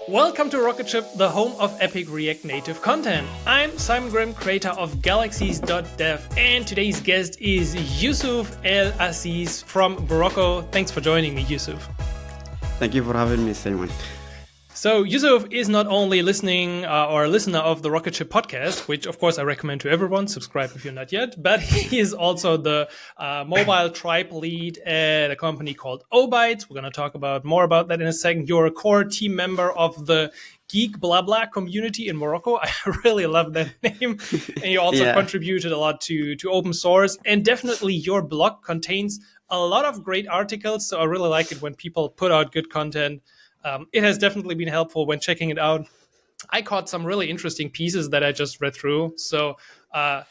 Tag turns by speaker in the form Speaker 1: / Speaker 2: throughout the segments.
Speaker 1: Welcome to Rocket Ship, the home of epic React Native content. I'm Simon Grimm, creator of galaxies.dev, and today's guest is Youssouf El Azizi from Morocco. Thanks for joining me, Youssouf.
Speaker 2: Thank you for having me, Simon.
Speaker 1: So Youssouf is not only listening or a listener of the Rocket Ship podcast, which of course I recommend to everyone, subscribe if you're not yet, but he is also the mobile tribe lead at a company called Obytes. We're going to talk more about that in a second. You're a core team member of the Geek Blah Blah community in Morocco. I really love that name. And you also contributed a lot to open source, and definitely your blog contains a lot of great articles. So I really like it when people put out good content. It has definitely been helpful when checking it out. I caught some really interesting pieces that I just read through. So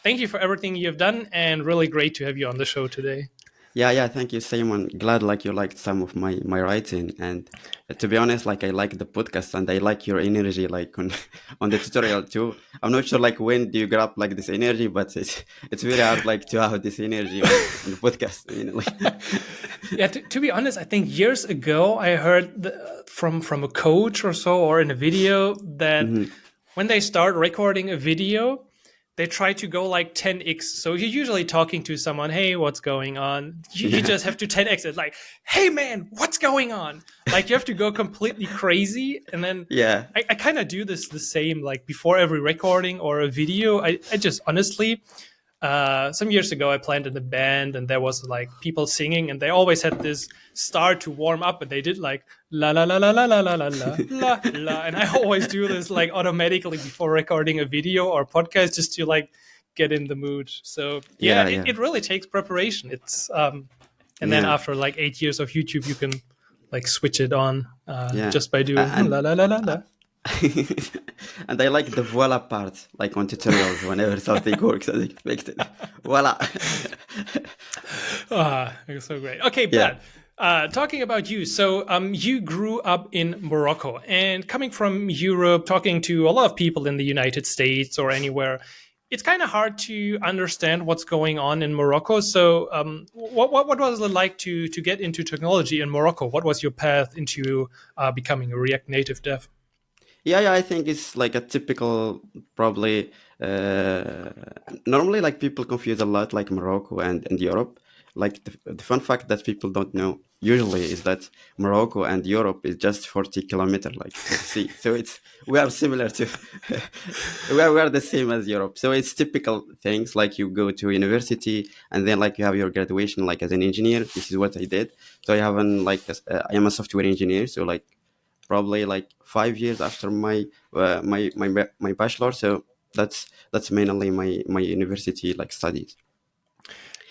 Speaker 1: thank you for everything you've done, and really great to have you on the show today.
Speaker 2: Yeah. Thank you, Simon. Glad you liked some of my writing, and to be honest, I like the podcast and I like your energy, on the tutorial too. I'm not sure when do you grab this energy, but it's really hard to have this energy on the podcast.
Speaker 1: Yeah, to be honest, I think years ago I heard from a coach or so, or in a video, that when they start recording a video, they try to go 10x. So you're usually talking to someone, hey, what's going on? You just have to 10x it, hey man, what's going on? You have to go completely crazy. And then I kind of do the same, before every recording or a video. I just honestly, some years ago I played in a band, and there was people singing, and they always had this start to warm up, and they did la la la la la la la la la la, and I always do this automatically before recording a video or podcast, just to get in the mood. So it really takes preparation. It's then after 8 years of YouTube, you can switch it on just by doing la la la la la.
Speaker 2: And I like the voila part, on tutorials, whenever something works as expected. Voila.
Speaker 1: It's so great. Okay, Brad, talking about you. So you grew up in Morocco, and coming from Europe, talking to a lot of people in the United States or anywhere, it's kind of hard to understand what's going on in Morocco. So what was it like to get into technology in Morocco? What was your path into becoming a React Native dev?
Speaker 2: Yeah, I think it's a typical, probably, normally people confuse a lot Morocco and Europe. The fun fact that people don't know usually is that Morocco and Europe is just 40 kilometers, sea. So we are similar to, we are the same as Europe. So it's typical things you go to university, and then you have your graduation as an engineer. This is what I did. So I have I am a software engineer. So probably 5 years after my bachelor. So that's mainly my university studies.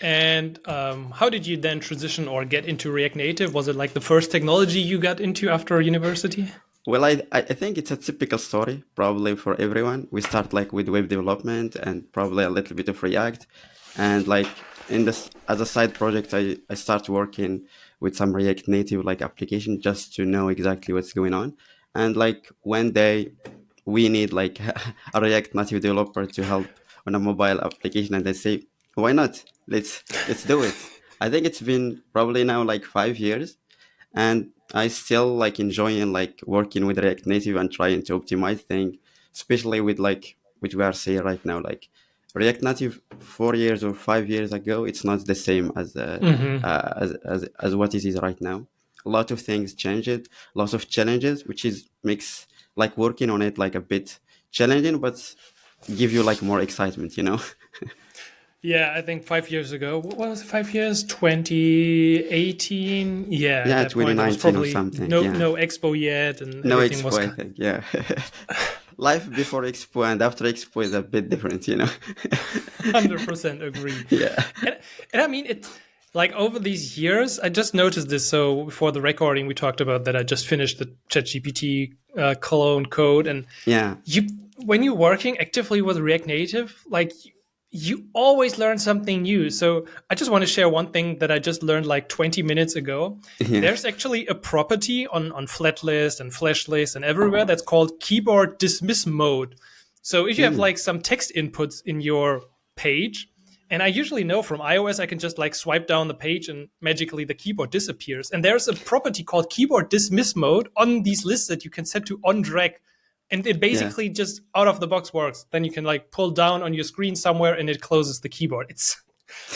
Speaker 1: And how did you then transition or get into React Native? Was it the first technology you got into after university?
Speaker 2: Well, I think it's a typical story, probably for everyone. We start with web development and probably a little bit of React, and in this as a side project, I start working with some React Native application just to know exactly what's going on. And one day we need a React Native developer to help on a mobile application, and they say, why not? Let's do it. I think it's been probably now 5 years, and I still enjoying working with React Native and trying to optimize things, especially with which we are saying right now, React Native 4 years or 5 years ago, it's not the same as what it is right now. A lot of things changed, lots of challenges, which makes working on it a bit challenging, but give you more excitement,
Speaker 1: Yeah, I think 5 years ago, what was it, 5 years? 2018?
Speaker 2: Yeah, 2019 or something.
Speaker 1: No Expo yet, and
Speaker 2: no
Speaker 1: everything
Speaker 2: Expo, I think, yeah. Life before Expo and after Expo is a bit different,
Speaker 1: 100% agree.
Speaker 2: Yeah.
Speaker 1: And I mean, it's over these years, I just noticed this. So before the recording, we talked about that I just finished the ChatGPT clone code. And when you're working actively with React Native, you always learn something new. So I just want to share one thing that I just learned 20 minutes ago. Yeah. There's actually a property on Flatlist and Flashlist and everywhere that's called keyboard dismiss mode. So if you have some text inputs in your page, And I usually know from iOS, I can just like swipe down the page and magically the keyboard disappears. And there's a property called keyboard dismiss mode on these lists that you can set to on drag. And it
Speaker 2: Yeah,
Speaker 1: basically just out of the box works. Then you can like pull down on your screen somewhere and it closes the keyboard. It's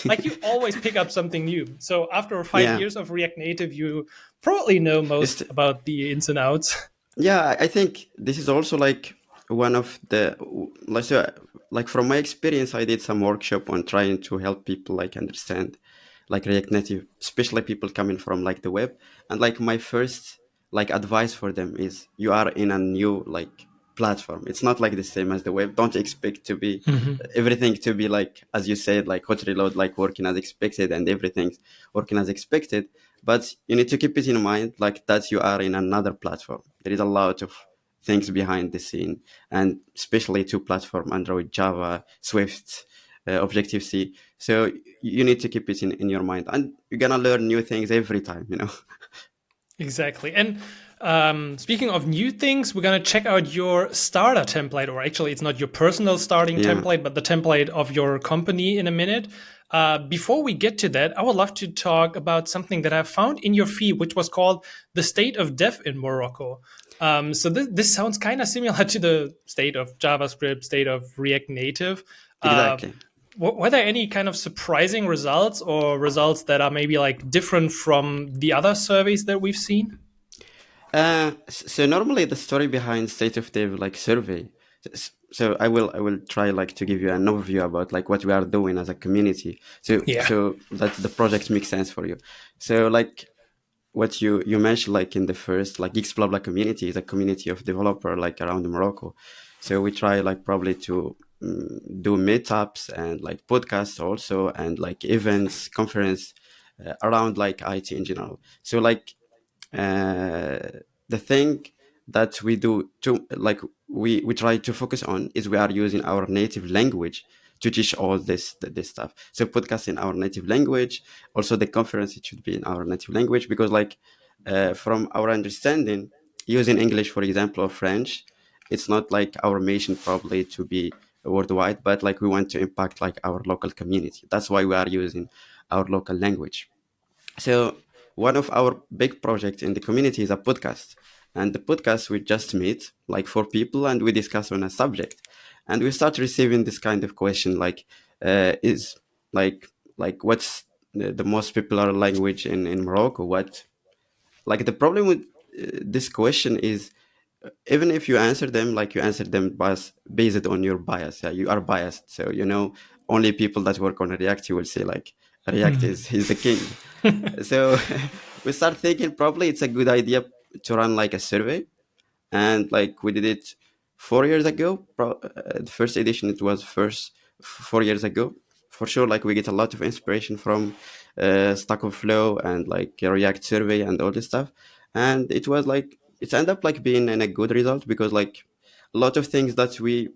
Speaker 1: like you always pick up something new. So after 5
Speaker 2: yeah.
Speaker 1: years of React Native, you probably know most
Speaker 2: It's
Speaker 1: about the ins and outs.
Speaker 2: Yeah, I think this is also like one of the like so, like from my experience, I did some workshop on trying to help people like understand like React Native, especially people coming from like the web. And like my first like advice for them is you are in a new like platform. It's not like the same as the web. Don't expect to be everything to be like as you said, like hot reload, like working as expected and everything's working as expected. But you need to keep it in mind like that you are in another platform. There is a lot of things behind the scene, and especially two platform, Android, Java, Swift, Objective C. So you need to keep it in your mind, and you're gonna learn new things every time, you know.
Speaker 1: Exactly. And speaking of new things, we're going to check out your starter template, or actually, it's not your personal starting
Speaker 2: Yeah,
Speaker 1: template, but the template of your company in a minute. Before we get to that, I would love to talk about something that I found in your feed, which was called the state of dev in Morocco. So this sounds kind of similar to the state of JavaScript, state of React Native. Uh,
Speaker 2: exactly.
Speaker 1: were there any kind of surprising results or results that are maybe like different from the other surveys that we've seen?
Speaker 2: So normally the story behind state of dev like survey. So I will try like to give you an overview about like what we are doing as a community. So
Speaker 1: Yeah.
Speaker 2: so that the project makes sense for you. So like what you mentioned like in the first like Geeks Blah Blah community is a community of developer like around Morocco. So we try like probably to do meetups and like podcasts also and like events, conference around like IT in general. So like the thing that we do to like we try to focus on is we are using our native language to teach all this stuff. So podcast in our native language, also the conference it should be in our native language because like from our understanding, using English for example or French, it's not like our mission probably to be worldwide, but like we want to impact like our local community. That's why we are using our local language. So one of our big projects in the community is a podcast. And the podcast we just meet like four people and we discuss on a subject. And we start receiving this kind of question like is like what's the most popular language in Morocco? What like the problem with this question is even if you answer them like you answer them based on your bias. Yeah, you are biased. So you know only people that work on React you will say like React is the king. So we start thinking probably it's a good idea to run like a survey, and like we did it 4 years ago. The first edition it was first 4 years ago. For sure, like we get a lot of inspiration from Stack Overflow and like a React survey and all this stuff, and it was like it ended up like being a good result because like a lot of things that we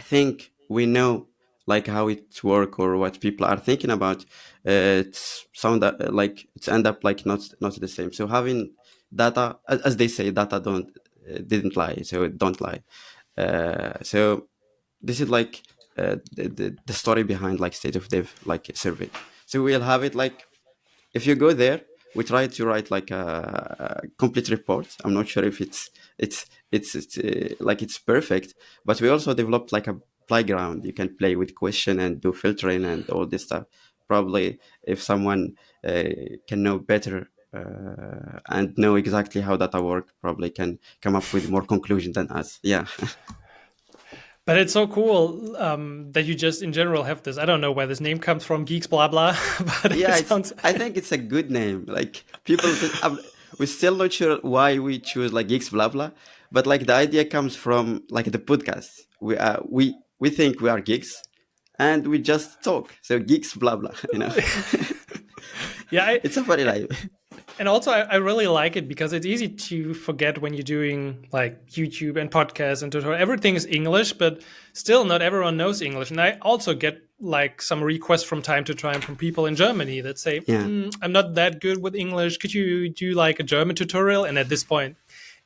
Speaker 2: think we know like how it work or what people are thinking about it's sound like it's end up like not the same. So having data as they say data don't didn't lie, so it don't lie. So this is like the story behind like state of dev like survey. So we'll have it like if you go there, we try to write like a complete report. I'm not sure if it's like it's perfect, but we also developed like a playground. You can play with question and do filtering and all this stuff. Probably if someone can know better and know exactly how data work, probably can come up with more conclusion than us. Yeah.
Speaker 1: But it's so cool that you just in general have this. I don't know where this name comes from, geeks, blah blah. But it
Speaker 2: Yeah, it's.
Speaker 1: sounds.
Speaker 2: I think it's a good name. Like people, we're still not sure why we choose like geeks blah blah, but like the idea comes from like the podcast. We think we are geeks, and we just talk. So geeks blah blah. You know,
Speaker 1: Yeah,
Speaker 2: it's a funny name.
Speaker 1: and also I really like it because it's easy to forget when you're doing like YouTube and podcasts and tutorial. Everything is English, but still not everyone knows English. And I also get like some requests from time to time from people in Germany that say,
Speaker 2: Yeah,
Speaker 1: I'm not that good with English. Could you do like a German tutorial? And at this point,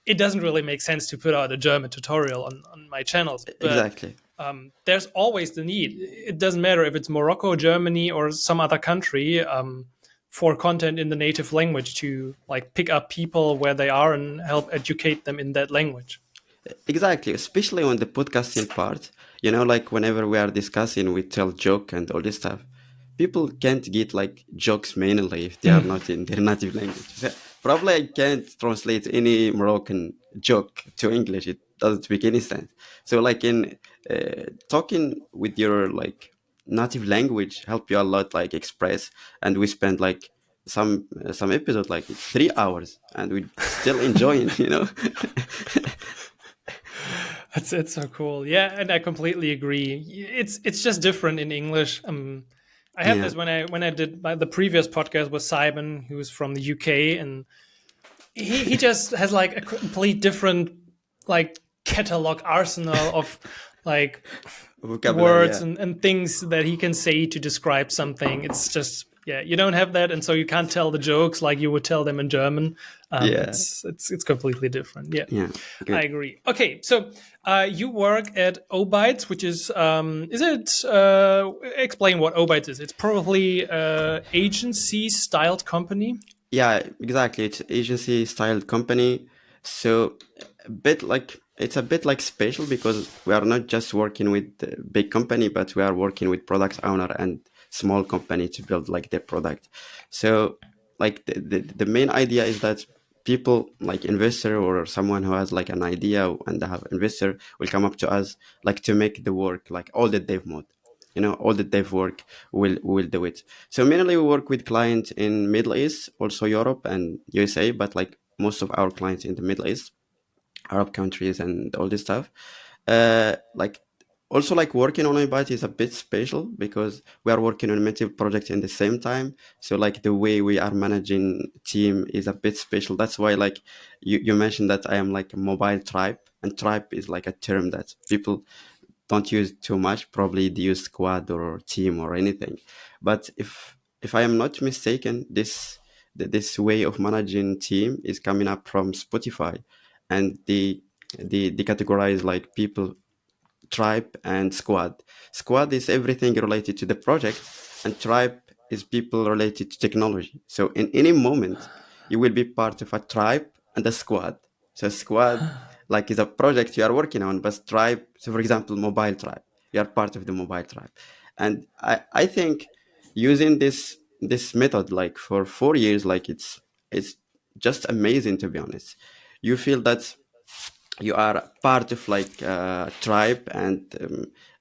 Speaker 1: it doesn't really make sense to put out a German tutorial on my channels. But
Speaker 2: exactly.
Speaker 1: there's always the need. It doesn't matter if it's Morocco, Germany, or some other country, for content in the native language to like pick up people where they are and help educate them in that language.
Speaker 2: Exactly, especially on the podcasting part. You know, like whenever we are discussing, we tell joke and all this stuff. People can't get like jokes mainly if they are not in their native language. So probably I can't translate any Moroccan joke to English. It doesn't make any sense. So like in talking with your like native language help you a lot like express. And we spend like some episode like 3 hours and we still enjoying, you know.
Speaker 1: It's so cool. Yeah, and I completely agree. It's just different in English. I have
Speaker 2: Yeah.
Speaker 1: this when I did the previous podcast with Simon, who's from the UK, and he just has like a complete different like catalog arsenal of like
Speaker 2: Vocabulary,
Speaker 1: words
Speaker 2: yeah.
Speaker 1: and things that he can say to describe something. It's just, yeah, you don't have that, and so you can't tell the jokes like you would tell them in German.
Speaker 2: Yeah.
Speaker 1: It's completely different. Yeah,
Speaker 2: Yeah.
Speaker 1: I
Speaker 2: Good.
Speaker 1: agree. Okay, so you work at Obytes, which is it? Explain what Obytes is. It's probably agency styled company.
Speaker 2: Yeah, exactly. It's agency styled company. So a bit like it's a bit like special because we are not just working with the big company, but we are working with product owner and small company to build like their product. So like the main idea is that people like investor or someone who has like an idea and they have investor will come up to us like to make the work like all the dev mode. You know, all the dev work will do it. So mainly we work with clients in Middle East, also Europe and USA, but like most of our clients in the Middle East, Arab countries and all this stuff. Like also like working on Obytes is a bit special because we are working on multiple projects in the same time. So like the way we are managing team is a bit special. That's why like you mentioned that I am like a mobile tribe, and tribe is like a term that people don't use too much. Probably they use squad or team or anything. But if I am not mistaken, this way of managing team is coming up from Spotify, and they categorize like people, tribe and squad. Squad is everything related to the project, and tribe is people related to technology. So in any moment, you will be part of a tribe and a squad. So squad like is a project you are working on, but tribe, so for example, mobile tribe, you are part of the mobile tribe. And I think using this method like for 4 years, like it's just amazing to be honest. You feel that you are part of like a tribe, and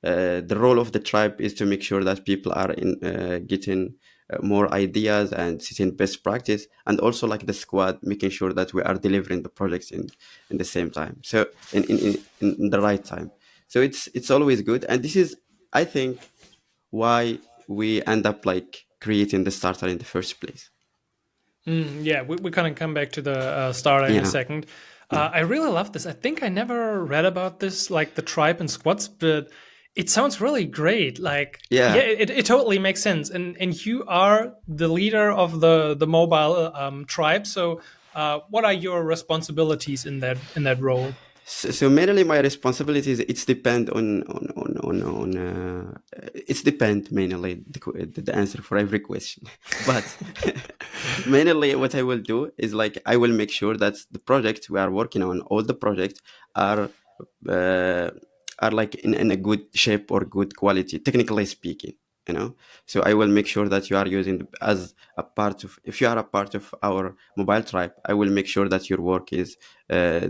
Speaker 2: the role of the tribe is to make sure that people are in getting more ideas and setting best practice, and also like the squad making sure that we are delivering the projects in the same time, so in the right time. So it's always good, and this is, I think, why we end up like creating the starter in the first place.
Speaker 1: Yeah, we're gonna come back to the starter in a
Speaker 2: Yeah.
Speaker 1: second.
Speaker 2: Yeah.
Speaker 1: I really love this. I think I never read about this, like the tribe and squads, but it sounds really great. Like, yeah,
Speaker 2: Yeah.
Speaker 1: it totally makes sense. And you are the leader of the mobile tribe. So, what are your responsibilities in that role?
Speaker 2: So mainly my responsibilities, it's depend on it's depend mainly the answer for every question. But mainly what I will do is like I will make sure that the project we are working on, all the projects are uh, are like in a good shape or good quality, technically speaking, you know. So I will make sure that you are using as a part of, if you are a part of our mobile tribe, I will make sure that your work uh,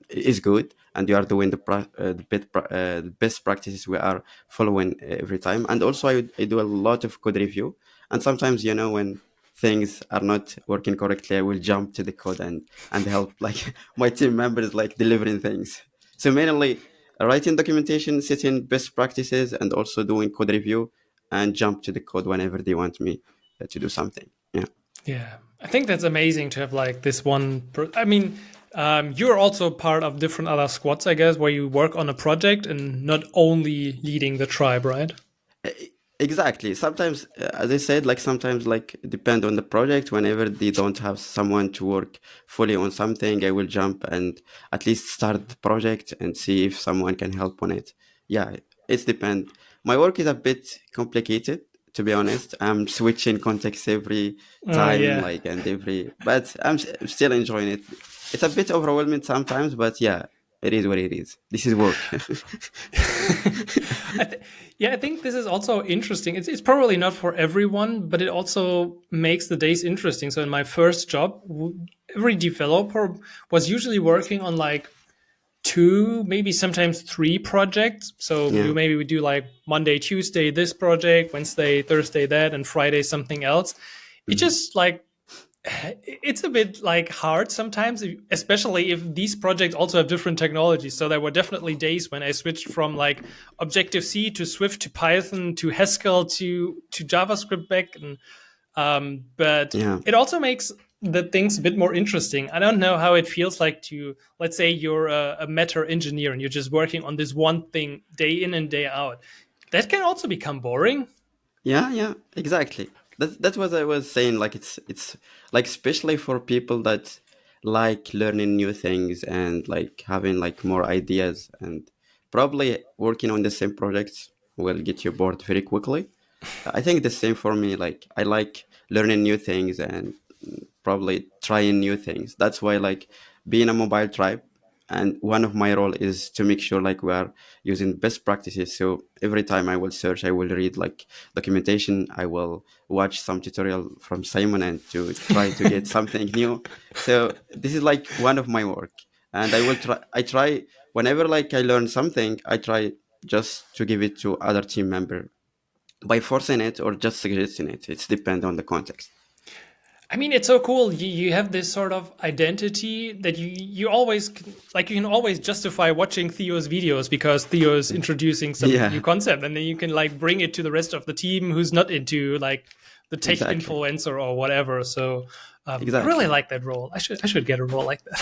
Speaker 2: is good, and you are doing the best practices we are following every time. And also I do a lot of code review, and sometimes, you know, when things are not working correctly, I will jump to the code and help like my team members like delivering things. So mainly writing documentation, setting best practices, and also doing code review, and jump to the code whenever they want me to do something. Yeah.
Speaker 1: Yeah, I think that's amazing to have like this one. I mean, you're also part of different other squads, I guess, where you work on a project and not only leading the tribe, right?
Speaker 2: Exactly. Sometimes, as I said, like sometimes, like depend on the project. Whenever they don't have someone to work fully on something, I will jump and at least start the project and see if someone can help on it. Yeah. It's depend. My work is a bit complicated, to be honest. I'm switching context every time,
Speaker 1: Yeah.
Speaker 2: like, and every, but I'm still enjoying it. It's a bit overwhelming sometimes, but yeah, it is what it is. This is work.
Speaker 1: Yeah, I think this is also interesting. It's probably not for everyone, but it also makes the days interesting. So in my first job, every developer was usually working on like two, maybe sometimes three projects. So
Speaker 2: Yeah.
Speaker 1: you maybe would do like Monday, Tuesday this project, Wednesday, Thursday that, and Friday something else. It
Speaker 2: Mhm.
Speaker 1: just like it's a bit like hard sometimes, especially if these projects also have different technologies. So there were definitely days when I switched from like Objective C to Swift to Python to Haskell to JavaScript back, and but
Speaker 2: Yeah.
Speaker 1: it also makes the things a bit more interesting. I don't know how it feels like to, let's say you're a meta engineer and you're just working on this one thing day in and day out. That can also become boring.
Speaker 2: Yeah, yeah, exactly. That's what I was saying. Like it's like especially for people that like learning new things and like having like more ideas, and probably working on the same projects will get you bored very quickly. I think the same for me. Like I like learning new things and probably trying new things. That's why like being a mobile tribe, and one of my role is to make sure like we are using best practices. So every time I will search, I will read like documentation, I will watch some tutorial from Simon and to try to get something new. So this is like one of my work, and I try whenever like I learn something, I try just to give it to other team member by forcing it or just suggesting it. It's depend on the context.
Speaker 1: I mean, it's so cool. You have this sort of identity that you always like. You can always justify watching Theo's videos because Theo is introducing some new
Speaker 2: Yeah,
Speaker 1: concept, and then you can like bring it to the rest of the team who's not into like the tech
Speaker 2: exactly.
Speaker 1: influencer or whatever. So I really
Speaker 2: Exactly.
Speaker 1: like that role. I should get a role like that.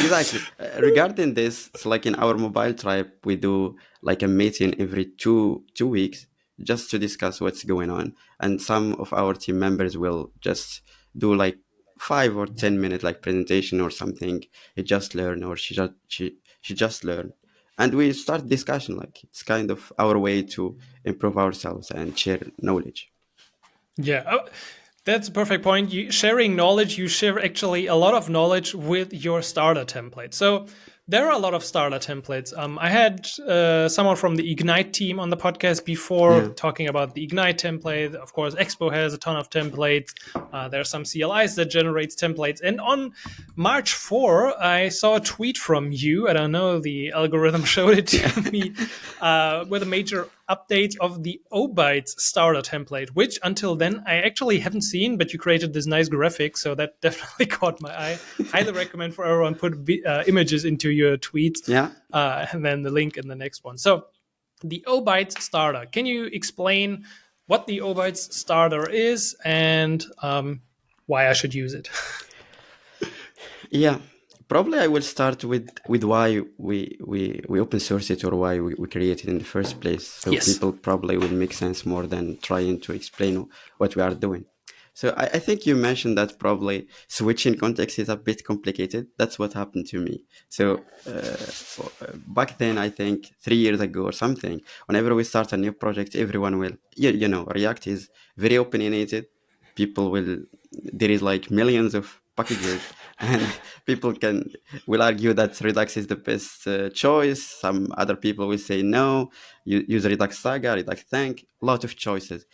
Speaker 2: Exactly. Regarding this, so like in our mobile tribe, we do like a meeting every two weeks just to discuss what's going on. And some of our team members will just do like 5 or 10 minute like presentation or something. He just learn or she just learn. And we start discussion, like it's kind of our way to improve ourselves and share knowledge.
Speaker 1: Yeah, that's a perfect point. You sharing knowledge, you share actually a lot of knowledge with your starter template. So there are a lot of starter templates. I had someone from the Ignite team on the podcast before
Speaker 2: Yeah.
Speaker 1: talking about the Ignite template. Of course, Expo has a ton of templates. There are some CLIs that generates templates. And on March 4, I saw a tweet from you. I don't know, the algorithm showed it
Speaker 2: Yeah.
Speaker 1: to me with a major update of the Obytes Starter template, which until then I actually haven't seen, but you created this nice graphic, so that definitely caught my eye. Highly recommend for everyone put images into your tweets,
Speaker 2: Yeah.
Speaker 1: and then the link in the next one. So the Obytes Starter. Can you explain what the Obytes Starter is and why I should use it?
Speaker 2: Yeah, probably I will start with why we open source it or why we create it in the first place. So
Speaker 1: Yes.
Speaker 2: people probably will make sense more than trying to explain what we are doing. So I think you mentioned that probably switching context is a bit complicated. That's what happened to me. So back then, I think 3 years ago or something, whenever we start a new project, everyone will, you know, React is very opinionated. People will, there is like millions of packages, and people can will argue that Redux is the best choice. Some other people will say no, you use Redux Saga, Redux Thank, a lot of choices.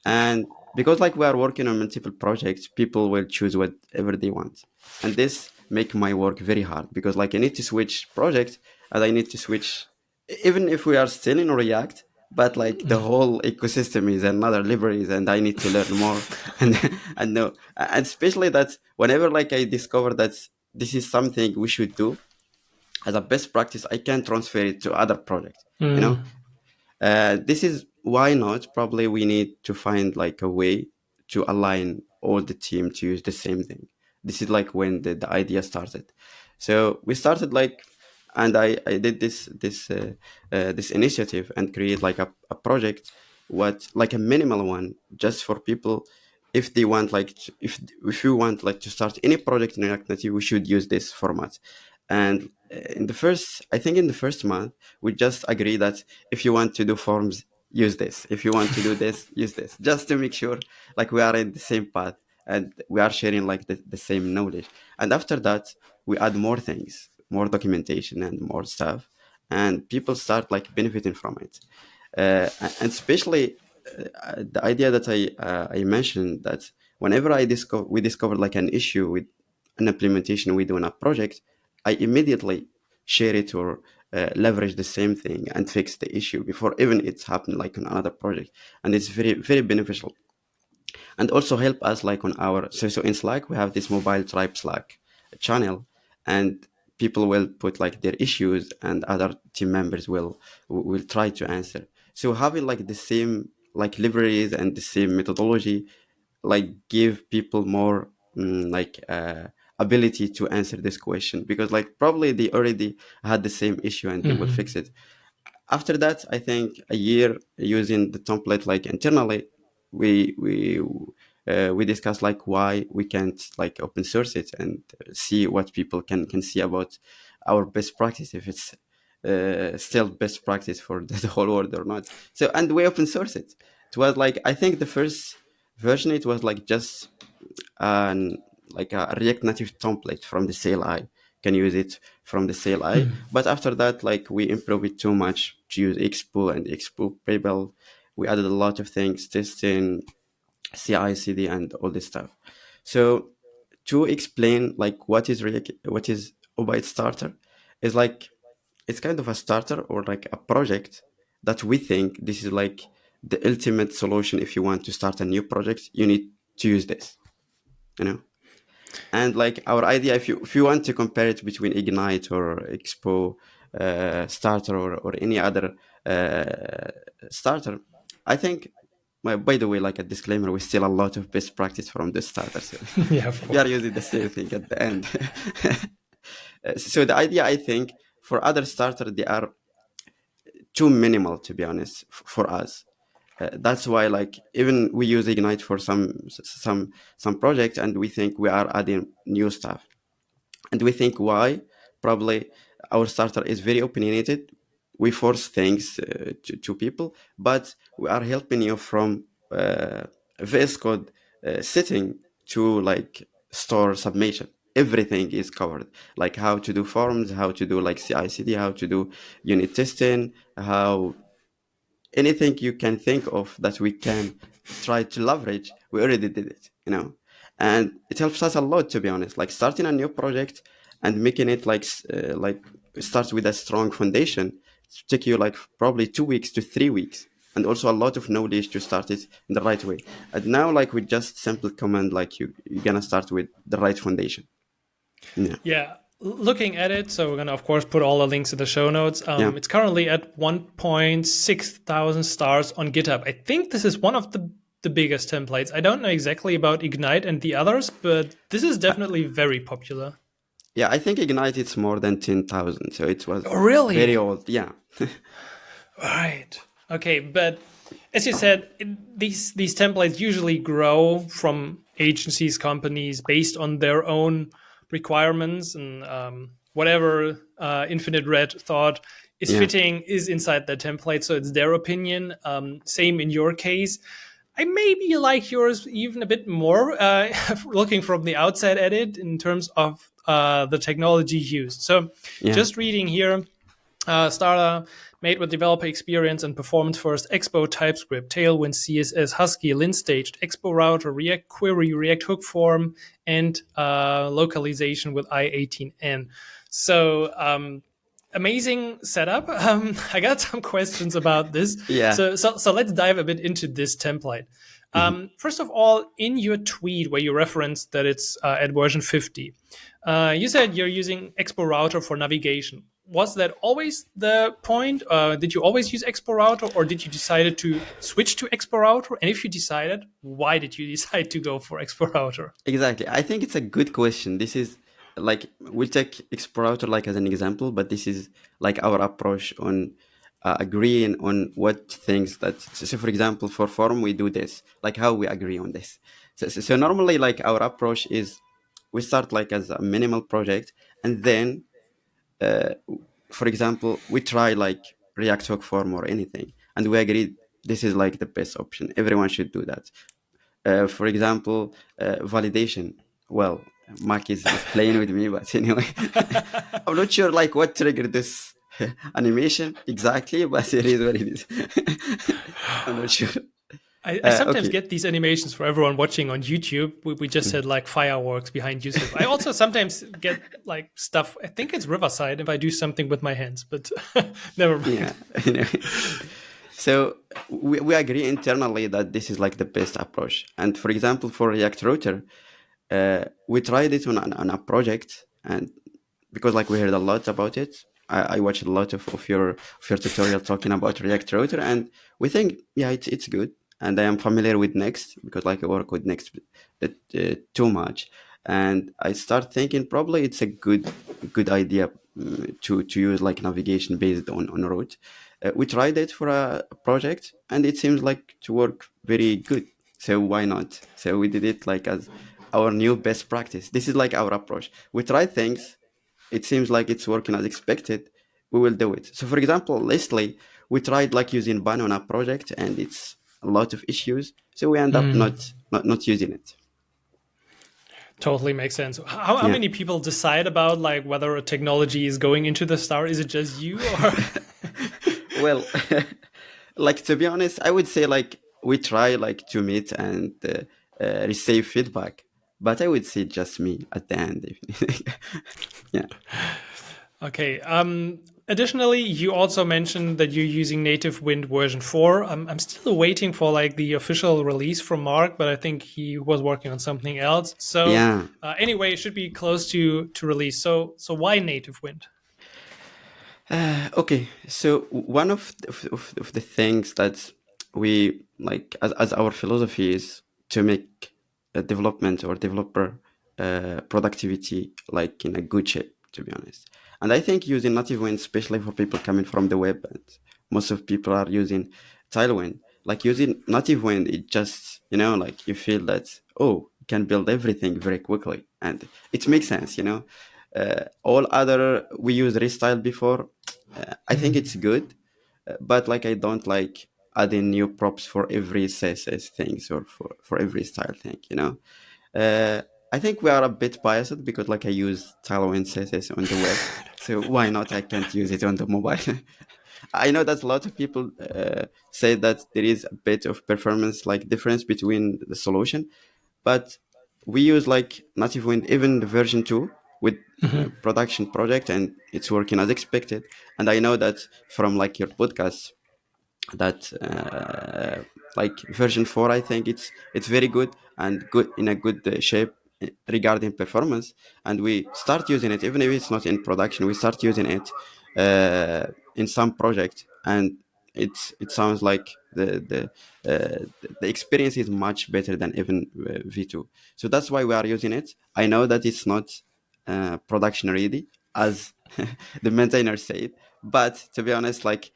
Speaker 2: And because like we are working on multiple projects, people will choose whatever they want, and this make my work very hard because like I need to switch projects, and I need to switch even if we are still in React, but like the whole ecosystem is another libraries, and I need to learn more. and and no, and especially that whenever like I discover that this is something we should do as a best practice, I can transfer it to other projects, you know.
Speaker 1: Mm.
Speaker 2: This is why not. Probably we need to find like a way to align all the team to use the same thing. This is like when the idea started. So we started like, and I did this initiative and create like a project, what like a minimal one just for people. If they want like if you want like to start any project in React Native, we should use this format. And in the first, I think in the first month, we just agree that if you want to do forms, use this. If you want to do this, use this, just to make sure like we are in the same path and we are sharing like the same knowledge. And after that, we add more things, more documentation and more stuff, and people start like benefiting from it. And especially the idea that I mentioned, that whenever we discover like an issue with an implementation we do in a project, I immediately share it or leverage the same thing and fix the issue before even it's happened like on another project. And it's very, very beneficial, and also help us like on our, so in Slack we have this mobile tribe Slack channel, and people will put like their issues and other team members will try to answer. So having like the same like libraries and the same methodology like give people more ability to answer this question, because like probably they already had the same issue and they will fix it. After that, I think a year using the template like internally, we discuss like why we can't like open source it and see what people can see about our best practice, if it's still best practice for the whole world or not. So, and we open source it. It was like, I think the first version, it was like just an like a React Native template from the CLI. Can use it from the CLI, but after that, like we improved it too much to use Expo and Expo Prebuild. We added a lot of things, testing, CI/CD, and all this stuff. So to explain like what is Obyte Starter, is like it's kind of a starter or like a project that we think this is like the ultimate solution. If you want to start a new project, you need to use this, you know. And like our idea, if you want to compare it between Ignite or Expo Starter or any other starter, I think. By the way, like a disclaimer, we steal a lot of best practice from the starter, so
Speaker 1: Yeah, of
Speaker 2: we are
Speaker 1: course.
Speaker 2: using the same thing at the end. So the idea, I think, for other starter, they are too minimal, to be honest, for us. That's why like even we use Ignite for some projects, and we think we are adding new stuff, and we think why. Probably our starter is very opinionated. We force things to people, but we are helping you from VS Code setting to like store submission. Everything is covered, like how to do forms, how to do like CI/CD, how to do unit testing, how anything you can think of that we can try to leverage, we already did it, you know. And it helps us a lot, to be honest, like starting a new project and making it like start with a strong foundation. It take you like probably 2 weeks to 3 weeks, and also a lot of knowledge to start it in the right way. And now like with just simple command, like you're gonna start with the right foundation. Yeah.
Speaker 1: Yeah, looking at it, so we're gonna of course put all the links in the show notes.
Speaker 2: Yeah.
Speaker 1: It's currently at 1.6 thousand stars on GitHub. I think this is one of the biggest templates. I don't know exactly about Ignite and the others, but this is definitely very popular.
Speaker 2: Yeah, I think Ignite it's more than 10,000, so it was
Speaker 1: Oh,
Speaker 2: very
Speaker 1: really?
Speaker 2: old. Yeah.
Speaker 1: Right. Okay, but as you said, these templates usually grow from agencies, companies, based on their own requirements, and whatever Infinite Red thought is
Speaker 2: Yeah.
Speaker 1: fitting is inside the template. So it's their opinion. Same in your case. I maybe like yours even a bit more, looking from the outside at it in terms of the technology used. So
Speaker 2: Yeah.
Speaker 1: just reading here. Starter made with developer experience and performance first. Expo, TypeScript, Tailwind CSS, Husky, Lint-staged, Expo Router, React Query, React Hook Form, and localization with I18N. So amazing setup. I got some questions about this.
Speaker 2: Yeah.
Speaker 1: So let's dive a bit into this template.
Speaker 2: Mhm.
Speaker 1: First of all, in your tweet where you referenced that it's at version 50, you said you're using Expo Router for navigation. Was that always the point? Did you always use Expo Router, or did you decide to switch to Expo Router? And if you decided, why did you decide to go for Expo Router?
Speaker 2: Exactly. I think it's a good question. This is like we'll take Explorer like as an example, but this is like our approach on agreeing on what things that. So, for example, for forum we do this, like how we agree on this. So normally, like our approach is we start like as a minimal project, and then uh, for example, we try like React hook form or anything, and we agreed this is like the best option. Everyone should do that. For example, validation. Well, Mark is playing with me, but anyway, I'm not sure like what triggered this animation exactly, but it is what it is. I'm not sure.
Speaker 1: I sometimes
Speaker 2: Okay.
Speaker 1: get these animations for everyone watching on YouTube. We just had like fireworks behind Yousuf. I also sometimes get like stuff. I think it's Riverside if I do something with my hands, but never mind.
Speaker 2: Yeah. Anyway. So we agree internally that this is like the best approach. And for example, for React Router, we tried it on a project, and because like we heard a lot about it, I watched a lot of your tutorial talking about React Router, and we think yeah it's good. And I am familiar with Next because like I work with Next too much, and I start thinking probably it's a good idea to use like navigation based on route. We tried it for a project, and it seems like to work very good. So why not? So we did it like as our new best practice. This is like our approach. We try things. It seems like it's working as expected. We will do it. So for example, lastly, we tried like using ban on a project, and it's a lot of issues. So we end up not using it.
Speaker 1: Totally makes sense. How
Speaker 2: Yeah.
Speaker 1: many people decide about like whether a technology is going into the star? Is it just you or?
Speaker 2: Well, like to be honest, I would say like we try like to meet and receive feedback, but I would say just me at the end. Yeah.
Speaker 1: Okay. Additionally, you also mentioned that you're using Native Wind version 4. I'm still waiting for like the official release from Mark, but I think he was working on something else. So
Speaker 2: Yeah.
Speaker 1: anyway, it should be close to release. So why Native Wind?
Speaker 2: Okay, so one of the things that we like as our philosophy is to make development or developer productivity like in a good shape, to be honest. And I think using native wind, especially for people coming from the web, and most of people are using Tailwind. Like using native wind, it just like you feel that you can build everything very quickly, and it makes sense. All other we used Restyle before. I think it's good, but like I don't like adding new props for every CSS things or for every style thing. Uh, I think we are a bit biased because like I use Tailwind CSS on the web, so why not? I can't use it on the mobile. I know that a lot of people say that there is a bit of performance like difference between the solution, but we use like native wind even the version 2 with production project, and it's working as expected. And I know that from like your podcast that like version 4, I think it's very good and good in a good shape regarding performance. And we start using it even if it's not in production. We start using it in some project, and it sounds like the experience is much better than even v2. So that's why we are using it. I know that it's not production ready as the maintainer said, but to be honest, like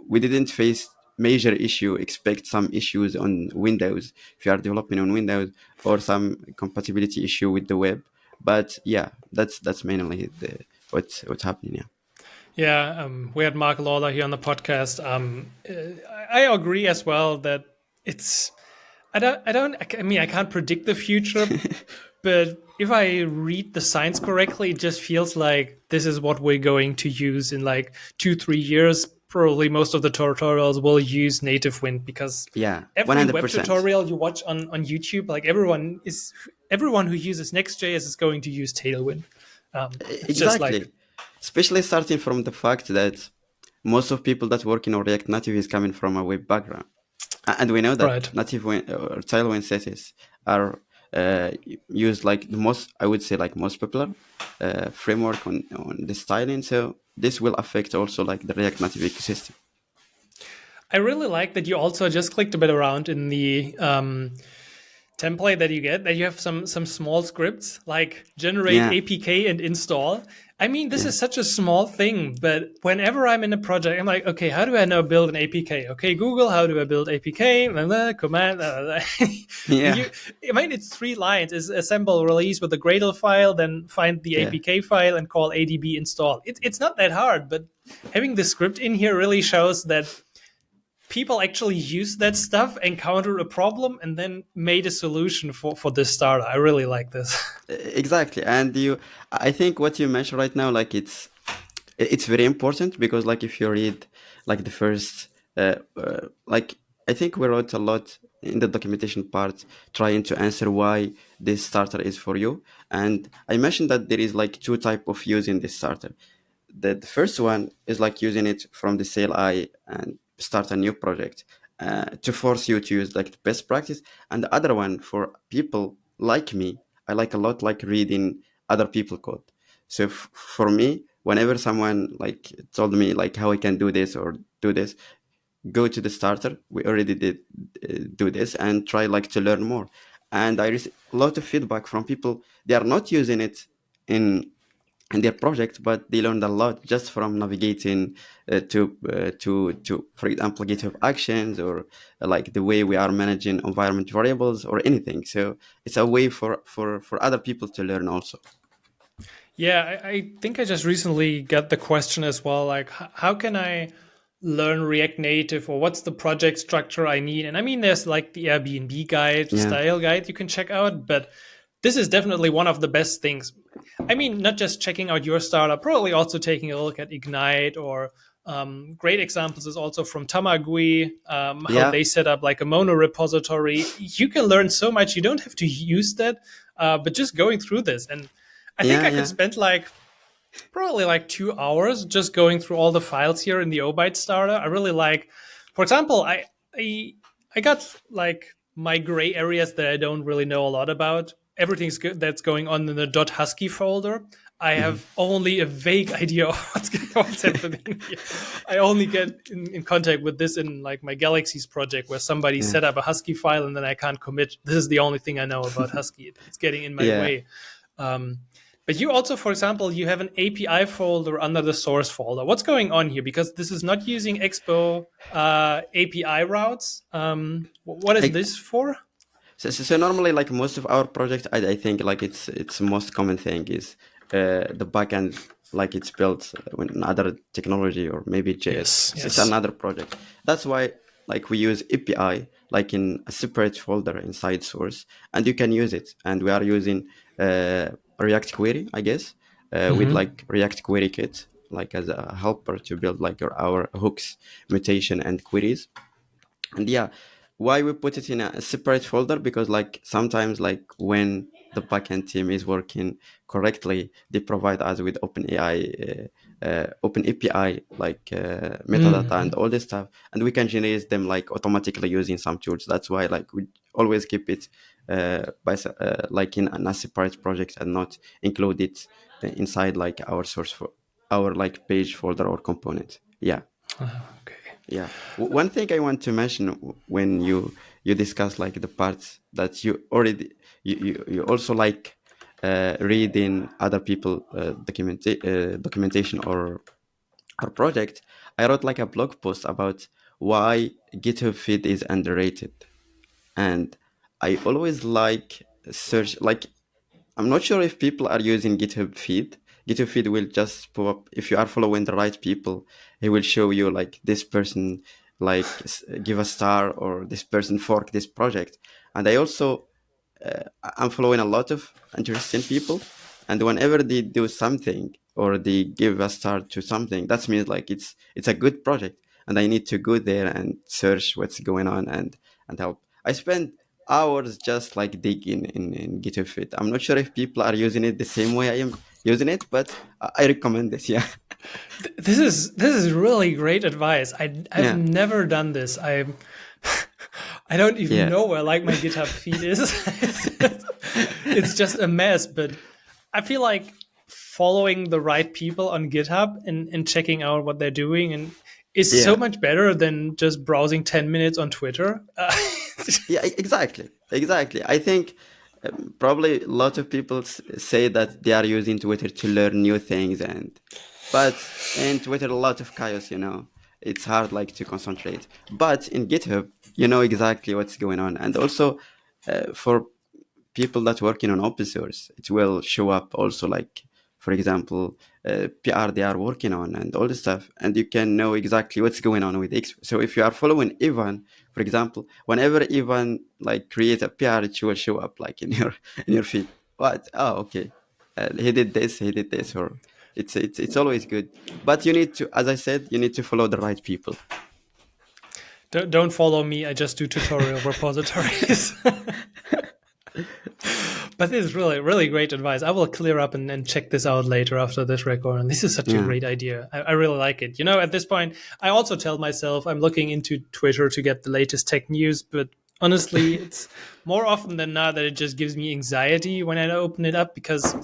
Speaker 2: we didn't face major issue. Expect some issues on Windows if you are developing on Windows, or some compatibility issue with the web. But yeah, that's mainly what's happening. Yeah.
Speaker 1: Yeah, we had Mark Lawler here on the podcast. I agree as well that it's. I mean, I can't predict the future, but if I read the signs correctly, it just feels like this is what we're going to use in like 2-3 years. Probably most of the tutorials will use native wind because
Speaker 2: Yeah,
Speaker 1: every web
Speaker 2: 100%.
Speaker 1: tutorial you watch on YouTube, like everyone who uses Next.js is going to use Tailwind. It's just like
Speaker 2: Exactly. Especially starting from the fact that most of people that work in React Native is coming from a web background. And we know that
Speaker 1: right.
Speaker 2: native or Tailwind CSS are used like the most, I would say, like most popular framework on the styling. So this will affect also like the React Native ecosystem.
Speaker 1: I really like that you also just clicked a bit around in the template that you get, that you have some small scripts like generate
Speaker 2: Yeah.
Speaker 1: APK and install. I mean, this
Speaker 2: Yeah,
Speaker 1: is such a small thing, but whenever I'm in a project, I'm like, okay, how do I now build an APK? Okay, Google, how do I build APK? Blah, blah, command. Blah, blah, blah. And
Speaker 2: yeah,
Speaker 1: you, I mean, it's 3 lines: is assemble release with the Gradle file, then find the
Speaker 2: yeah.
Speaker 1: APK file and call adb install. It's not that hard, but having the script in here really shows that people actually use that stuff, encountered a problem, and then made a solution for this starter. I really like this.
Speaker 2: Exactly. And I think what you mentioned right now, like it's very important because like if you read like the first like I think we wrote a lot in the documentation part trying to answer why this starter is for you. And I mentioned that there is like two type of using this starter. The first one is like using it from the CLI and start a new project to force you to use like the best practice. And the other one for people like me, I like a lot like reading other people code. So for me, whenever someone like told me like how I can do this or do this, go to the starter. We already did do this and try like to learn more. And I receive a lot of feedback from people. They are not using it in their project, but they learned a lot just from navigating to for example GitHub Actions or like the way we are managing environment variables or anything. So it's a way for other people to learn also.
Speaker 1: Yeah, I think I just recently got the question as well, like how can I learn React Native, or what's the project structure I need? And I mean, there's like the Airbnb guide,
Speaker 2: Yeah,
Speaker 1: style guide you can check out, but this is definitely one of the best things. I mean, not just checking out your startup, probably also taking a look at Ignite, or great examples is also from Tamagui, how
Speaker 2: yeah,
Speaker 1: they set up like a mono repository. You can learn so much. You don't have to use that, but just going through this. And I think
Speaker 2: yeah,
Speaker 1: I could
Speaker 2: yeah,
Speaker 1: spend like probably like 2 hours just going through all the files here in the Obytes Starter. I really like, for example, I I got like my gray areas that I don't really know a lot about. Everything's good that's going on in the .husky folder. I
Speaker 2: hmm,
Speaker 1: have only a vague idea of what's happening here. I only get in contact with this in like my Galaxies project, where somebody
Speaker 2: yeah,
Speaker 1: set up a Husky file and then I can't commit. This is the only thing I know about Husky. It's getting in my
Speaker 2: yeah.
Speaker 1: way. Um, but you also, for example, you have an API folder under the source folder. What's going on here? Because this is not using Expo API routes. What is
Speaker 2: I,
Speaker 1: this for?
Speaker 2: so normally, like most of our project, I think like it's most common thing is the backend, like it's built with another technology or maybe JS.
Speaker 1: Yes,
Speaker 2: It's
Speaker 1: yes.
Speaker 2: another project. That's why like we use API like in a separate folder inside source, and you can use it. And we are using React Query, I guess, with
Speaker 1: Mm-hmm.
Speaker 2: like React Query Kit, like as a helper to build like our hooks, mutation, and queries. And yeah, why we put it in a separate folder, because like sometimes like when the backend team is working correctly, they provide us with open API like metadata
Speaker 1: Mm-hmm.
Speaker 2: and all this stuff, and we can generate them like automatically using some tools. That's why like we always keep it like in a separate project and not include it inside like our source for our like page folder or component. Yeah.
Speaker 1: Okay.
Speaker 2: Yeah. One thing I want to mention when you discuss like the parts that you already you also like reading other people documentation or project. I wrote like a blog post about why GitHub feed is underrated, and I always like search like I'm not sure if people are using GitHub feed. GitHub feed will just pop up if you are following the right people. It will show you like this person like give a star or this person fork this project. And I also I'm following a lot of interesting people, and whenever they do something or they give a start to something, that means like it's a good project, and I need to go there and search what's going on and help. I spend hours just like digging in GitHub Fit. I'm not sure if people are using it the same way I am using it, but I recommend this. Yeah,
Speaker 1: This is really great advice. I've
Speaker 2: yeah,
Speaker 1: never done this. I don't even
Speaker 2: yeah,
Speaker 1: know where like my GitHub feed is. It's just a mess. But I feel like following the right people on GitHub and checking out what they're doing and is so
Speaker 2: yeah.
Speaker 1: much better than just browsing 10 minutes on Twitter.
Speaker 2: Yeah, exactly, exactly. I think Probably a lot of people say that they are using Twitter to learn new things, but in Twitter a lot of chaos. It's hard like to concentrate. But in GitHub, you know exactly what's going on, and also for people that working on open source, it will show up also, like for example, PR they are working on and all this stuff, and you can know exactly what's going on with X. So if you are following Ivan, for example, whenever Ivan like create a PR, it will show up like in your in your feed. What? Oh, okay, he did this, he did this, or it's always good. But you need to, as I said, you need to follow the right people.
Speaker 1: Don't follow me. I just do tutorial repositories. But this is really, really great advice. I will clear up and check this out later after this record. And this is such a
Speaker 2: Yeah,
Speaker 1: great idea. I really like it. At this point, I also tell myself I'm looking into Twitter to get the latest tech news. But honestly, it's more often than not that it just gives me anxiety when I open it up because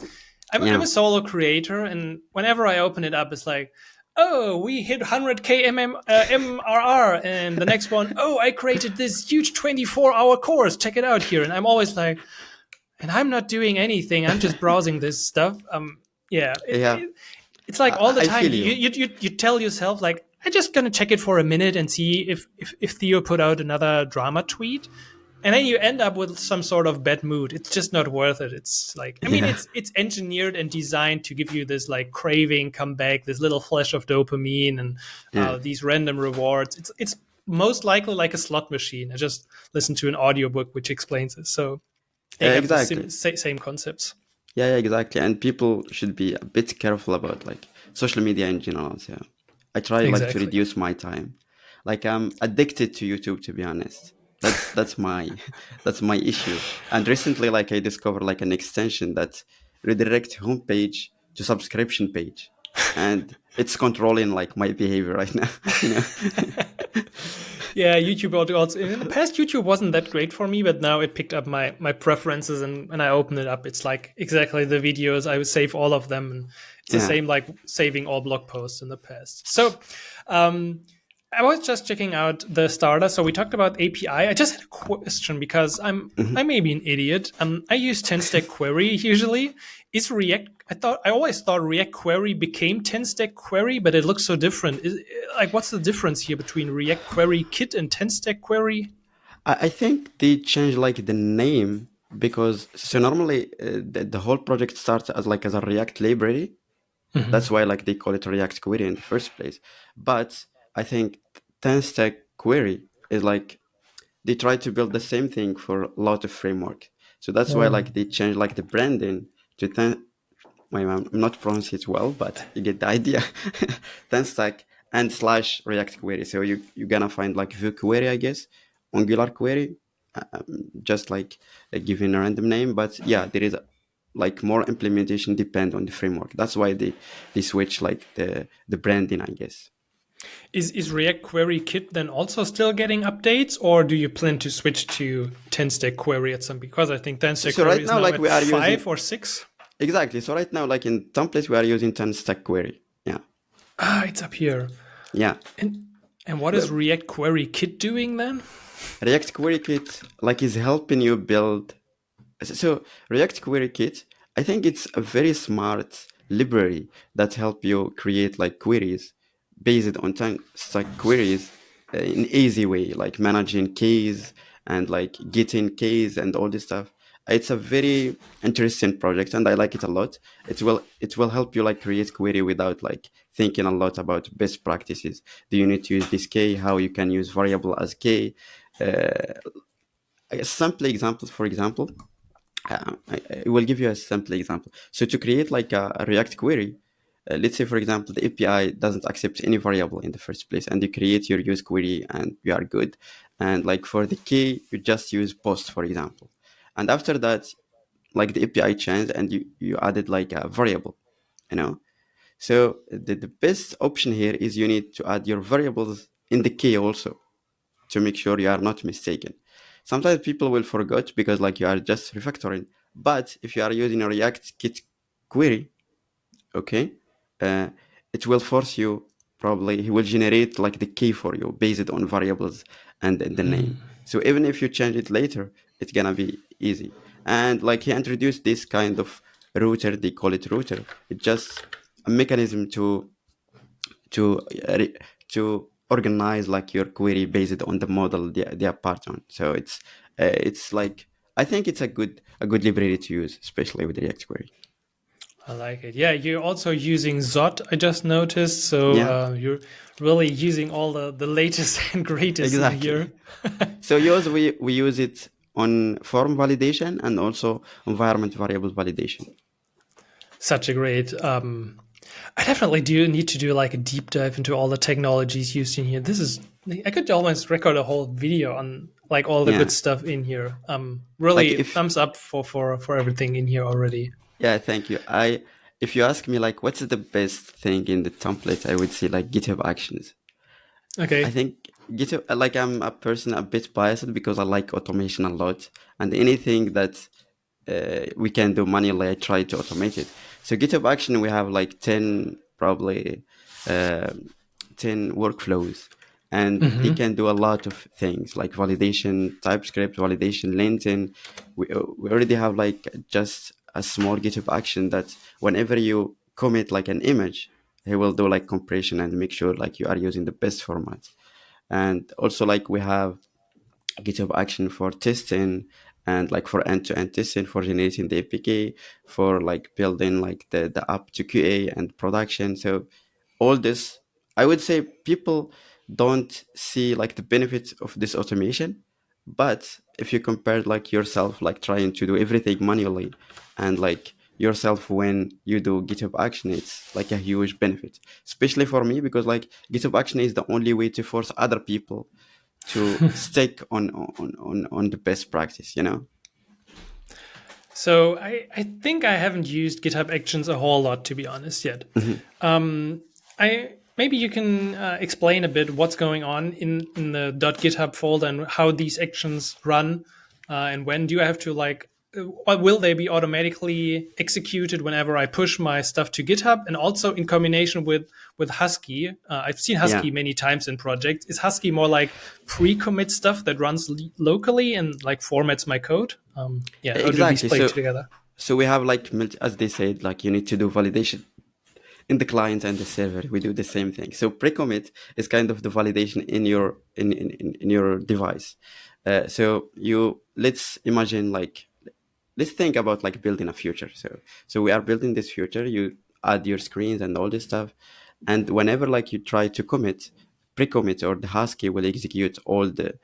Speaker 1: I'm
Speaker 2: yeah,
Speaker 1: a solo creator. And whenever I open it up, it's like, oh, we hit 100K MRR. And the next one, oh, I created this huge 24-hour course. Check it out here. And I'm always like, and I'm not doing anything. I'm just browsing this stuff. Yeah,
Speaker 2: yeah.
Speaker 1: it's like all the
Speaker 2: I
Speaker 1: time.
Speaker 2: feel
Speaker 1: You,
Speaker 2: you.
Speaker 1: you you you tell yourself like, I'm just gonna check it for a minute and see if Theo put out another drama tweet, and then you end up with some sort of bad mood. It's just not worth it. It's like, I mean,
Speaker 2: Yeah,
Speaker 1: it's engineered and designed to give you this like craving come back, this little flash of dopamine, and
Speaker 2: yeah.
Speaker 1: these random rewards. It's most likely like a slot machine. I just listened to an audiobook which explains it. So they have the
Speaker 2: Exactly.
Speaker 1: same concepts.
Speaker 2: Yeah, exactly. And people should be a bit careful about like social media in general. So I try like to
Speaker 1: Exactly.
Speaker 2: reduce my time. Like I'm addicted to YouTube, to be honest. That's my that's my issue. And recently, like I discovered like an extension that redirect homepage to subscription page, and it's controlling like my behavior right now. you know.
Speaker 1: Yeah, YouTube also in the past YouTube wasn't that great for me, but now it picked up my preferences, and when I open it up, it's like exactly the videos. I would save all of them, and it's the
Speaker 2: Yeah.
Speaker 1: same like saving all blog posts in the past. So um I was just checking out the starter. So we talked about API. I just had a question because I
Speaker 2: Mhm.
Speaker 1: may be an idiot. I use 10-stack query usually. Is React? I always thought React query became 10-stack query, but it looks so different. Like, what's the difference here between React query kit and 10-stack query?
Speaker 2: I think they changed like the name because so normally the whole project starts as like as a React library. That's why like they call it React query in the first place. But I think 10 stack query is like they try to build the same thing for a lot of framework. So that's why like they changed like the branding to 10. I'm not pronouncing it well, but you get the idea. 10 stack and slash React query. So you're gonna find like Vue query, I guess, Angular query, just like giving a random name. But yeah, there is like more implementation depend on the framework. That's why they switch like the branding, I guess.
Speaker 1: Is React query kit then also still getting updates, or do you plan to switch to 10-stack query at some? Because I think 10-stack
Speaker 2: So
Speaker 1: query
Speaker 2: right
Speaker 1: is
Speaker 2: now,
Speaker 1: now
Speaker 2: like
Speaker 1: at
Speaker 2: we are using
Speaker 1: 5 or 6.
Speaker 2: exactly. So right now, like in templates, we are using 10 stack query. Yeah,
Speaker 1: Ah, it's up here.
Speaker 2: yeah.
Speaker 1: And and what is
Speaker 2: But
Speaker 1: React query kit doing then?
Speaker 2: React Query Kit like is helping you build. So React Query Kit, I think it's a very smart library that help you create like queries based on stack queries in easy way, like managing keys and like getting keys and all this stuff. It's a very interesting project and I like it a lot. It will help you like create query without like thinking a lot about best practices. Do you need to use this key? How you can use variable as key? Uh, a sample examples, for example, I will give you a simple example. So to create like a React query, let's say for example the API doesn't accept any variable in the first place, and you create your use query and you are good. And like for the key, you just use post, for example. And after that, like the API changed and you added like a variable, you know. So the best option here is you need to add your variables in the key also to make sure you are not mistaken. Sometimes people will forget because like you are just refactoring. But if you are using a React Kit query, okay, uh, it will force you probably he will generate like the key for you based on variables and the name. So even if you change it later, it's gonna be easy. And like he introduced this kind of router, they call it router. It's just a mechanism to uh, to organize like your query based on the model they are part on. So it's like, I think it's a good library to use, especially with React query.
Speaker 1: I like it. Yeah, you're also using Zot, I just noticed. So
Speaker 2: Yeah,
Speaker 1: you're really using all the latest and greatest in
Speaker 2: exactly.
Speaker 1: here.
Speaker 2: So yours, we use it on form validation and also environment variable validation.
Speaker 1: Such a great. I definitely do need to do like a deep dive into all the technologies used in here. This is, I could almost record a whole video on like all the
Speaker 2: Yeah,
Speaker 1: good stuff in here.
Speaker 2: like
Speaker 1: Really
Speaker 2: if
Speaker 1: thumbs up for everything in here already.
Speaker 2: yeah, thank you. If you ask me like what's the best thing in the template, I would say like GitHub Actions. I
Speaker 1: Okay.
Speaker 2: think GitHub, like I'm a person a bit biased because I like automation a lot, and anything that we can do manually, I try to automate it. So GitHub Action, we have like 10 probably uh, 10 workflows, and they
Speaker 1: Hmm.
Speaker 2: can do a lot of things like validation, TypeScript, validation, linting. We already have like just a small GitHub action that whenever you commit like an image, he will do like compression and make sure like you are using the best format. And also like we have GitHub action for testing and like for end-to-end testing, for generating the APK, for like building like the app to QA and production. So all this, I would say people don't see like the benefits of this automation. But if you compare like yourself, like trying to do everything manually and like yourself when you do GitHub action, it's like a huge benefit, especially for me, because like GitHub action is the only way to force other people to stick on the best practice, you know.
Speaker 1: So I think I haven't used GitHub Actions a whole lot, to be honest, yet.
Speaker 2: Mhm.
Speaker 1: I maybe you can explain a bit what's going on in the .github folder and how these actions run, and when do I have to like, or will they be automatically executed whenever I push my stuff to GitHub, and also in combination with Husky. I've seen
Speaker 2: Yeah,
Speaker 1: Husky many times in projects. Is Husky more like pre-commit stuff that runs locally and like formats my code? Yeah, how do these
Speaker 2: exactly.
Speaker 1: play
Speaker 2: So
Speaker 1: together?
Speaker 2: we have like as they said, like you need to do validation in the client and the server. We do the same thing. So pre-commit is kind of the validation in your in your device. So you let's imagine like, let's think about like building a future. So we are building this future. You add your screens and all this stuff, and whenever like you try to commit, pre-commit, or the Husky will execute all the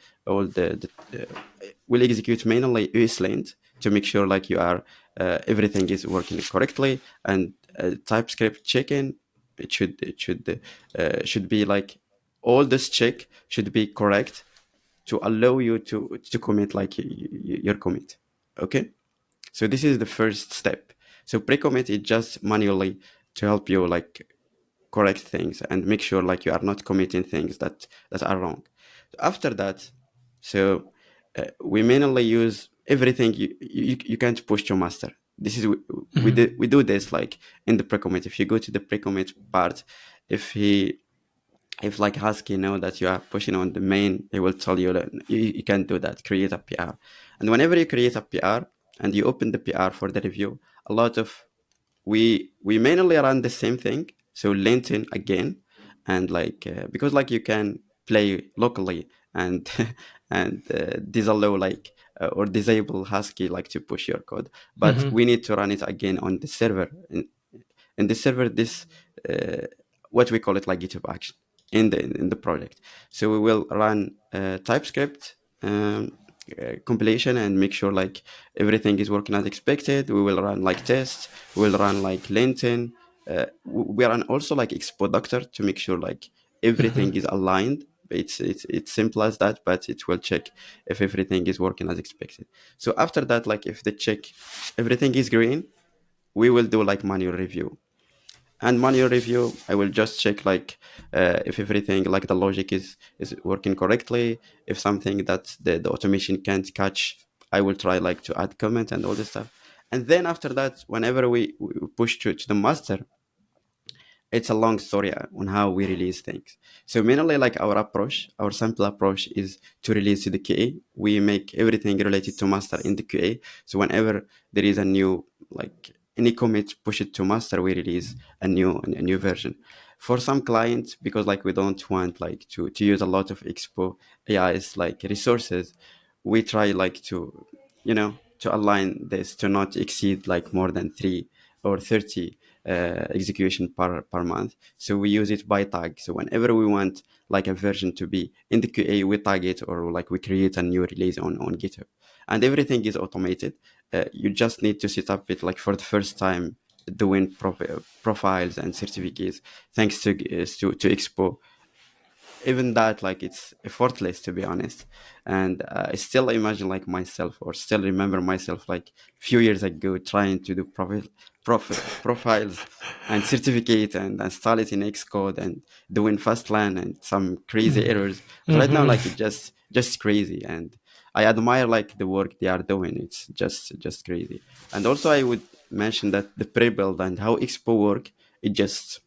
Speaker 2: will execute manually ESLint to make sure like you are everything is working correctly, and TypeScript check-in, it should be like all this check should be correct to allow you to commit like your commit. Okay, so this is the first step. So pre-commit is just manually to help you like correct things and make sure like you are not committing things that are wrong. After that, so we mainly use everything you can't push to master. This is we do this like in the pre-commit. If you go to the pre-commit part, if he if like Husky know that you are pushing on the main, he will tell you that you can't do that. Create a PR, and whenever you create a PR and you open the PR for the review, a lot of we mainly run the same thing. So linting again, and like because like you can play locally and and disallow like or disable Husky like to push your code, but
Speaker 1: Hmm.
Speaker 2: we need to run it again on the server. In the server, this uh, what we call it like GitHub action in the project. So we will run TypeScript compilation and make sure like everything is working as expected. We will run like tests. We will run like linting. We run also like Expo Router to make sure like
Speaker 1: Hmm.
Speaker 2: everything is aligned. It's simple as that, but it will check if everything is working as expected. So after that, like if the check everything is green, we will do like manual review. And manual review, I will just check like if everything like the logic is working correctly. If something that the automation can't catch, I will try like to add comment and all this stuff. And then after that, whenever we push to the master, it's a long story on how we release things. So mainly like our simple approach is to release to the QA. We make everything related to master in the QA. So whenever there is a new, like any commit, push it to master, we release a new version. For some clients, because like we don't want like to use a lot of Expo AI's like resources, we try like to align this to not exceed like more than 3 or 30 execution per month. So we use it by tag. So whenever we want like a version to be in the QA, we tag it, or like we create a new release on GitHub, and everything is automated. You just need to set up it like for the first time, doing profiles and certificates, thanks to Expo. Even that, like, it's effortless, to be honest. And I still imagine like myself, or still remember myself like few years ago, trying to do profiles and certificate and install it in Xcode and doing Fastlane and some crazy errors. But right now, like, it's just crazy, and I admire like the work they are doing. It's just crazy. And also I would mention that the pre-build and how Expo work, it just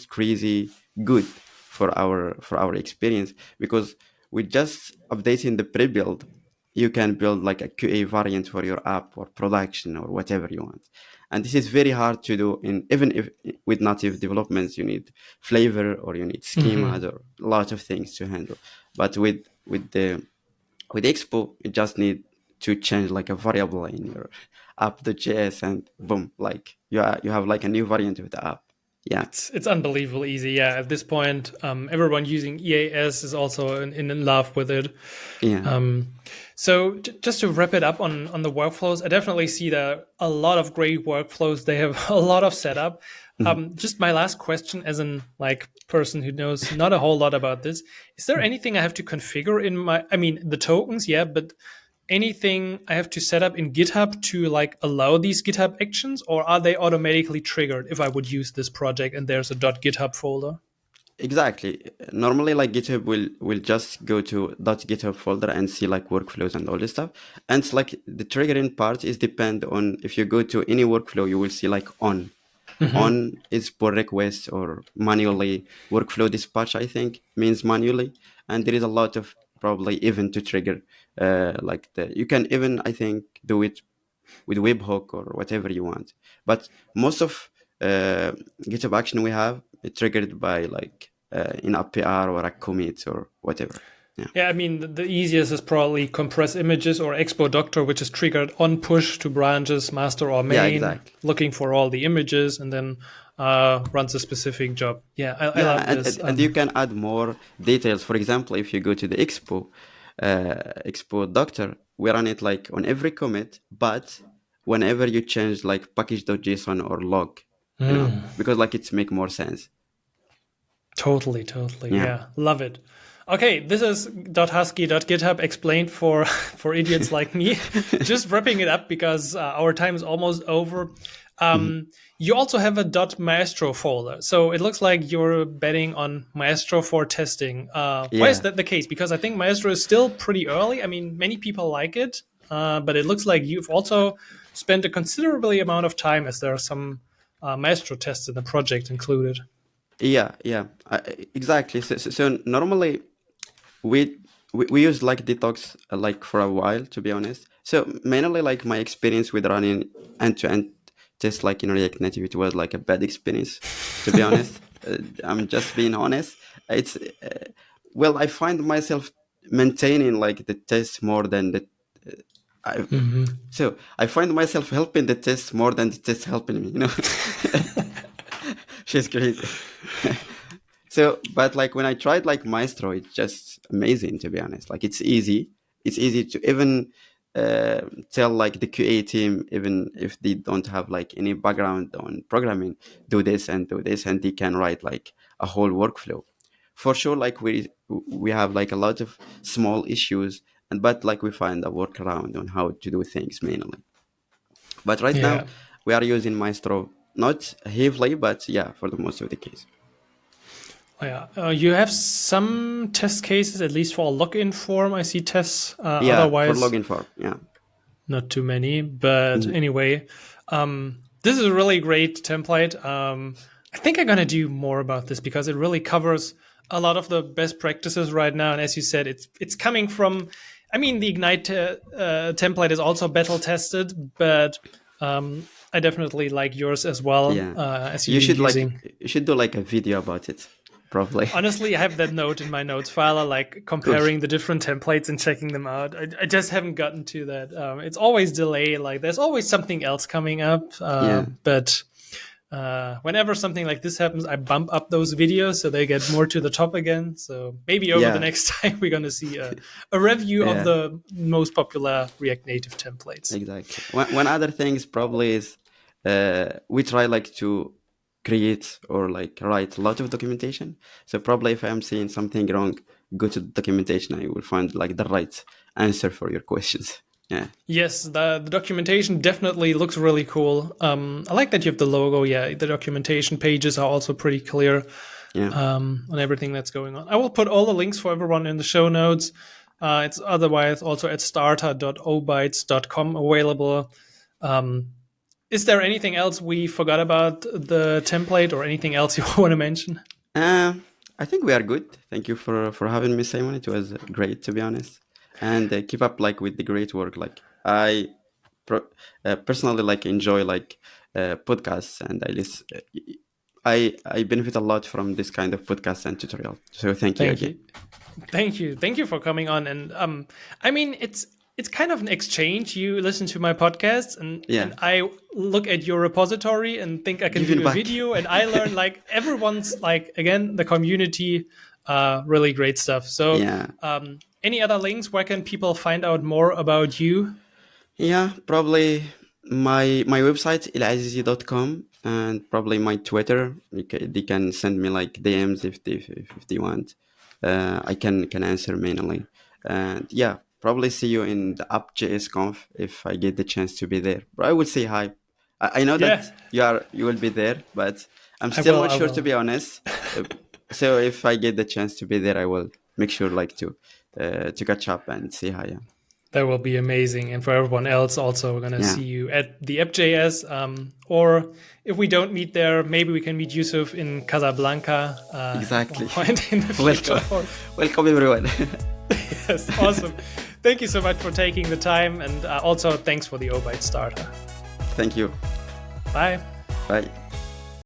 Speaker 2: crazy good for our experience, because with just updating the pre-build, you can build like a QA variant for your app or production or whatever you want. And this is very hard to do, in even if with native developments you need flavor, or you need schemas, or a lot of things to handle. But with Expo, you just need to change like a variable in your app.js, and boom, like you have like a new variant of the app. Yeah.
Speaker 1: It's unbelievably easy. Yeah, at this point, everyone using EAS is also in love with it.
Speaker 2: Yeah.
Speaker 1: So just to wrap it up on the workflows, I definitely see that a lot of great workflows. They have a lot of setup. Just my last question, as an like person who knows not a whole lot about this, is there anything I have to configure in my? I mean, the tokens, yeah, but anything I have to set up in GitHub to like allow these GitHub actions, or are they automatically triggered if I would use this project and there's a .github folder?
Speaker 2: Exactly. Normally, like GitHub will just go to .github folder and see like workflows and all this stuff. And it's like the triggering part is depend on, if you go to any workflow, you will see like on. On is pull request or manually. Workflow dispatch, I think, means manually. And there is a lot of probably even to trigger. Like you can even, I think, do it with webhook or whatever you want. But most of GitHub action we have it triggered by like in a PR or a commit or whatever. Yeah.
Speaker 1: Yeah, I mean, the easiest is probably compress images or Expo Doctor, which is triggered on push to branches, master or main,
Speaker 2: Yeah, exactly.
Speaker 1: looking for all the images, and then runs a specific job. Yeah, I
Speaker 2: Yeah,
Speaker 1: love this.
Speaker 2: and you can add more details. For example, if you go to the Expo Doctor, we run it like on every commit, but whenever you change like package.json or log, because like it's make more sense.
Speaker 1: Totally.
Speaker 2: Yeah.
Speaker 1: Yeah, love it. Okay, this is .husky.github explained for for idiots like me. Just wrapping it up because our time is almost over. You also have a .maestro folder, so it looks like you're betting on Maestro for testing. Why is
Speaker 2: Yeah.
Speaker 1: that the case? Because I think Maestro is still pretty early. I mean, many people like it, but it looks like you've also spent a considerably amount of time, as there are some Maestro tests in the project included.
Speaker 2: Yeah, exactly. So normally we, we use like detox like for a while, to be honest. So mainly like my experience with running end-to-end tests like in React Native, it was like a bad experience, to be honest. I'm just being honest. It's well, I find myself maintaining like the test more than the I, so I find myself helping the test more than the test helping me. She's crazy. So, but like when I tried like Maestro, it's just amazing, to be honest. Like it's easy. It's easy to even tell like the QA team, even if they don't have like any background on programming, do this and do this, and they can write like a whole workflow. For sure, like we have like a lot of small issues, and but like we find a workaround on how to do things mainly. But right now
Speaker 1: Yeah.
Speaker 2: we are using Maestro, not heavily, but yeah, for the most of the case.
Speaker 1: Oh, yeah, you have some test cases, at least for a login form. I see tests.
Speaker 2: Yeah, for
Speaker 1: Otherwise,
Speaker 2: login form. Yeah.
Speaker 1: not too many. But
Speaker 2: Mhm.
Speaker 1: anyway, this is a really great template. I think I'm gonna do more about this because it really covers a lot of the best practices right now. And as you said, it's coming from. I mean, the Ignite template is also battle tested, but I definitely like yours as well.
Speaker 2: Yeah,
Speaker 1: As
Speaker 2: you
Speaker 1: you've
Speaker 2: should
Speaker 1: been using.
Speaker 2: you should do like a video about it, probably.
Speaker 1: Honestly, I have that note in my notes file, like comparing the different templates and checking them out. I just haven't gotten to that. It's always delay. Like there's always something else coming up. But whenever something like this happens, I bump up those videos so they get more to the top again. So maybe over the next time we're gonna see a review of the most popular React Native templates.
Speaker 2: Exactly. One other thing is probably is we try like to create or like write a lot of documentation. So probably if I'm seeing something wrong, go to the documentation. I will find like the right answer for your questions. Yeah.
Speaker 1: Yes, the documentation definitely looks really cool. I like that you have the logo. Yeah, the documentation pages are also pretty clear on everything that's going on. I will put all the links for everyone in the show notes. It's otherwise also at starter.obytes.com available. Is there anything else we forgot about the template or anything else you want to mention?
Speaker 2: I think we are good. Thank you for having me, Simon. It was great, to be honest. And keep up like with the great work. Like I personally like enjoy like podcasts, and I benefit a lot from this kind of podcast and tutorial. So thank you again.
Speaker 1: Thank you for coming on. And I mean, it's kind of an exchange. You listen to my podcast, and I look at your repository and think I can do a video, and I learn like everyone's like again the community, really great stuff. So any other links? Where can people find out more about you?
Speaker 2: Yeah, probably my website elazizi.com, and probably my Twitter. They can send me like DMs if they want. I can answer mainly, and probably see you in the Up.js Conf if I get the chance to be there. But I would say hi. I know that you will be there, but I'm still not sure, to be honest. So if I get the chance to be there, I will make sure like to catch up and say hi. Yeah.
Speaker 1: That will be amazing. And for everyone else, also, we're going to see you at the App.js. Or if we don't meet there, maybe we can meet Yousuf in Casablanca.
Speaker 2: Exactly.
Speaker 1: Welcome,
Speaker 2: everyone.
Speaker 1: Yes, awesome. Thank you so much for taking the time. And also, thanks for the Obytes Starter.
Speaker 2: Thank you.
Speaker 1: Bye.
Speaker 2: Bye.